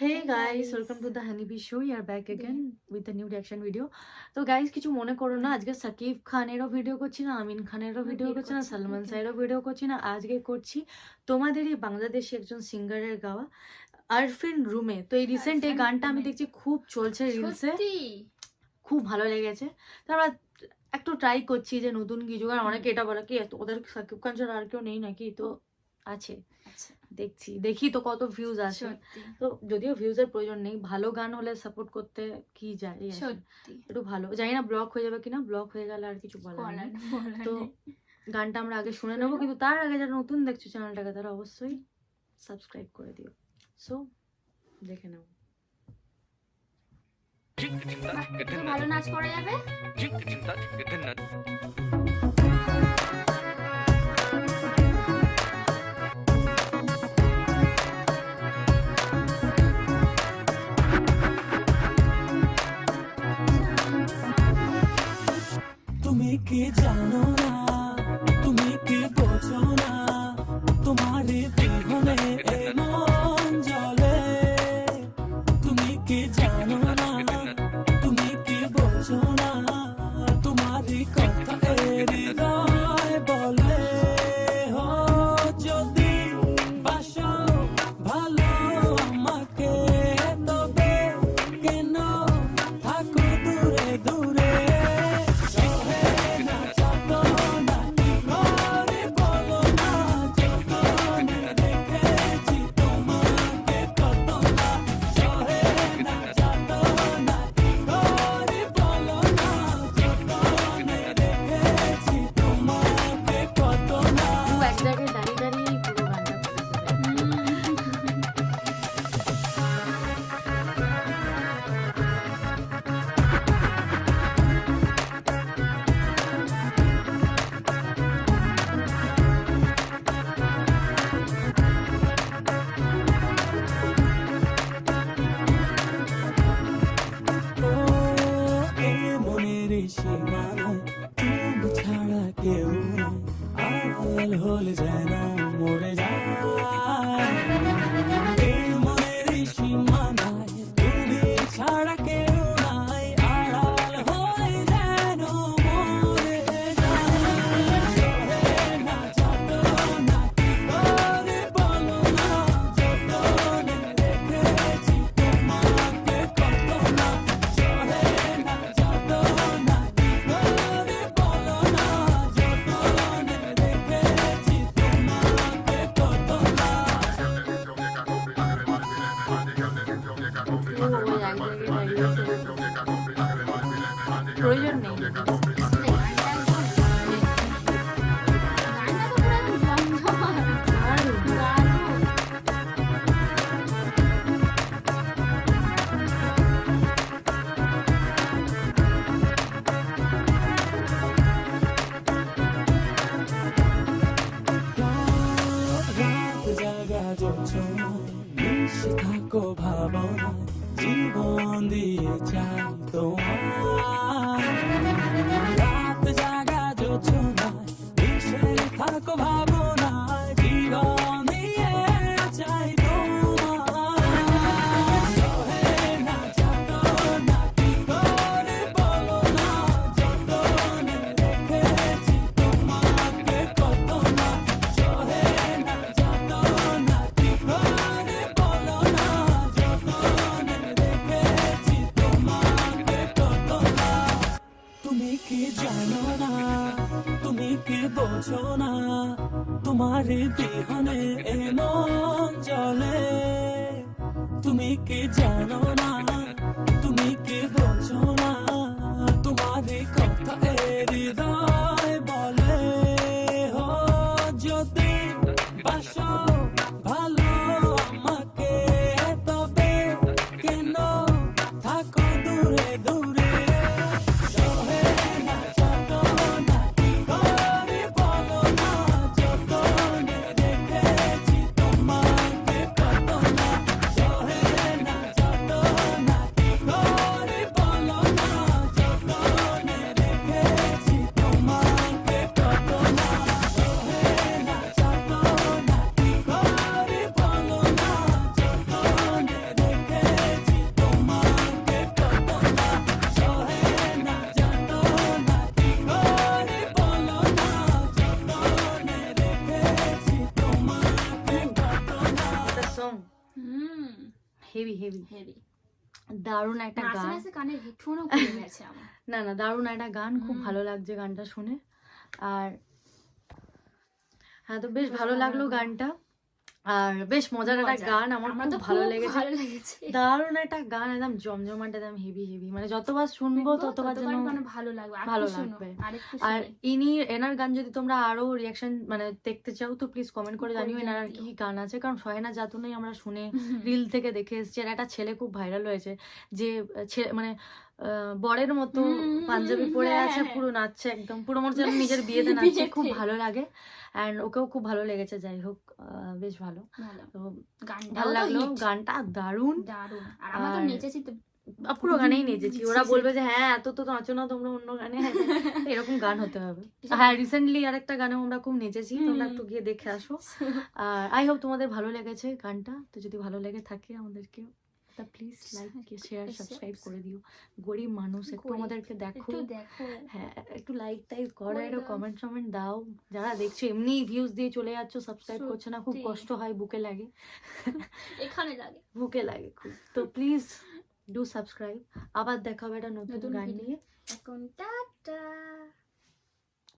Hey guys, welcome to the Honeybee Show. We are back again with a new reaction video. তো guys কিছু মনে করো না, আজকে সাকিব খানেরও ভিডিও করছি না, আমিন খানেরও ভিডিও করছি না, সালমান শাহেরও ভিডিও করছি না, আজকে করছি তোমাদেরই বাংলাদেশি একজন সিঙ্গারের গাওয়া আরফিন রুমে। তো এই রিসেন্ট এই গানটা আমি দেখছি খুব চলছে রিলসে, খুব ভালো লেগেছে। তারপর একটু ট্রাই করছি যে নতুন কিছু, আর অনেকে এটা বলে কি ওদের সাকিব খান ছাড়া আর কেউ নেই নাকি, তো আছে, দেখি তো কত ভিউজ আসে। তো যদিও ভিউজের প্রয়োজন নেই, ভালো গান হলে সাপোর্ট করতে কি যায়, একটু ভালো, জানি না ব্লক হয়ে যাবে কিনা, ব্লক হয়ে গেলে আর কিছু বলার নেই। তো গানটা আমরা আগে শুনে নেবো, কিন্তু তার আগে যারা নতুন দেখছো চ্যানেলটাকে তারা অবশ্যই সাবস্ক্রাইব করে দিও। সো দেখে নাও। ভালো নাচ করা যাবে। তুমি কি জানো না, তুমি কি বোঝো না, তোমার বিহনে মন জ্বলে। তুমি কি জানো না, তুমি কি বোঝো না, তোমার কথা হৃদয় বলে। ও যদি বাসো ভালো আমাকে, তবে কেন থাকো দূরে দূরে। তুমি ছাড়া কেউ আড়াল হলে যেন মরে যায়। এই মনের সীমানায় তুমি ছাড়া কেউ নাই, আড়াল হলে যেন মরে যায়। না যত না কি করে বলো না, যতনে রেখেছি তোমাকে কত না। সহে না যত না কি করে বলো না, যতনে রেখেছি তোমাকে কত না। প্রয়োজন নেই। মিশে থাকো ভাবনা, জীবন দিয়ে চাই তোমার। রাত জাগা জোছনায় মিশে থাকো ভাবনা, জীবন দিয়ে চাই তোমার। সহে না যত না কি করে বলো না, যতনে রেখেছি তোমাকে কত না। সহে না যত না কি করে বলো না, যতনে রেখেছি তোমাকে কত না। তুমি কি জানো না, তুমি কি বোঝো না, তোমার বিহনে মন জ্বলে। তুমি কি জানো না, তুমি কি বোঝো না, তোমার কথা হৃদয় বলে। ও যদি বাসো ভালো আমাকে, তবে কেন থাকো দূরে দূরে। সহে না যত না কি করে বলো না, যতনে রেখেছি তোমাকে কত না। সহে না যত না সং হেভি হেভি হেভি দারুণ একটা নাচে গান। নাচে কানের হেডফোনও খুলে গেছে আমার। না না দারুণ একটা গান, খুব ভালো লাগছে গানটা শুনে। আর হ্যাঁ, তো বেশ ভালো লাগলো গানটা, আর বেশ মজার একটা গান, আমার আমার খুব তো ভালো খুব লেগেছে। ভালো লেগেছে। দারুণ একটা গান, একদম জমজমাট, একদম হেভি হেভি, মানে যতবার শুনবো ততবার যেন মানে ভালো লাগবে, ভালো আরেকটু শোনো, লাগবে। আরেকটু আর শুনি। এনার গান যদি তোমরা আরো রিয়াকশন মানে দেখতে চাও তো প্লিজ কমেন্ট করে জানিও এনার আর কি কি গান আছে, কারণ সয়না জাতুনেই আমরা শুনে রিল থেকে দেখে এসেছি। আর একটা ছেলে খুব ভাইরাল হয়েছে যে মানে বরের মতো পাঞ্জাবি পরে হ্যাঁ, আছে, হ্যাঁ, পুরো নাচছে, একদম পুরো মনে হচ্ছে যেন নিজের বিয়েতে নাচছে, খুব ভালো লাগে। অ্যান্ড ওকেও খুব ভালো লেগেছে, যাই হোক বেশ ভালো। ভালো তো গানটাও ভালো তো লাগলো, hit, গানটা দারুণ। দারুণ। আর আমরা তো আর নেচেছি তো পুরো গানেই নেচেছি, ওরা বলবে যে হ্যাঁ এত তো নাচো না তোমরা অন্য গানে, হ্যাঁ, তো এরকম গান হতে হবে। হ্যাঁ, রিসেন্টলি আরেকটা গানেও আমরা খুব নেচেছি, তোমরা একটু গিয়ে দেখে আসো। আর আই হোপ তোমাদের ভালো লেগেছে গানটা। তো যদি ভালো লেগে থাকে আমাদেরকে প্লিজ লাইক শেয়ার সাবস্ক্রাইব করে দিও। গরিব মানুষ, একটু আমাদেরকে দেখো, একটু দেখো, হ্যাঁ একটু লাইক টাইক করো, করে একটু দাও। কমেন্ট টমেন্ট দাও। যারা দেখছো এমনি ভিউজ দিয়ে চলে যাচ্ছ, সাবস্ক্রাইব করছো না, খুব সত্যি। কষ্ট হয়, বুকে লাগে, এখানে লাগে। বুকে লাগে খুব। তো প্লিজ ডু সাবস্ক্রাইব। আবার দেখা হবে একটা নতুন নতুন গান video। নিয়ে। এখন টাটা।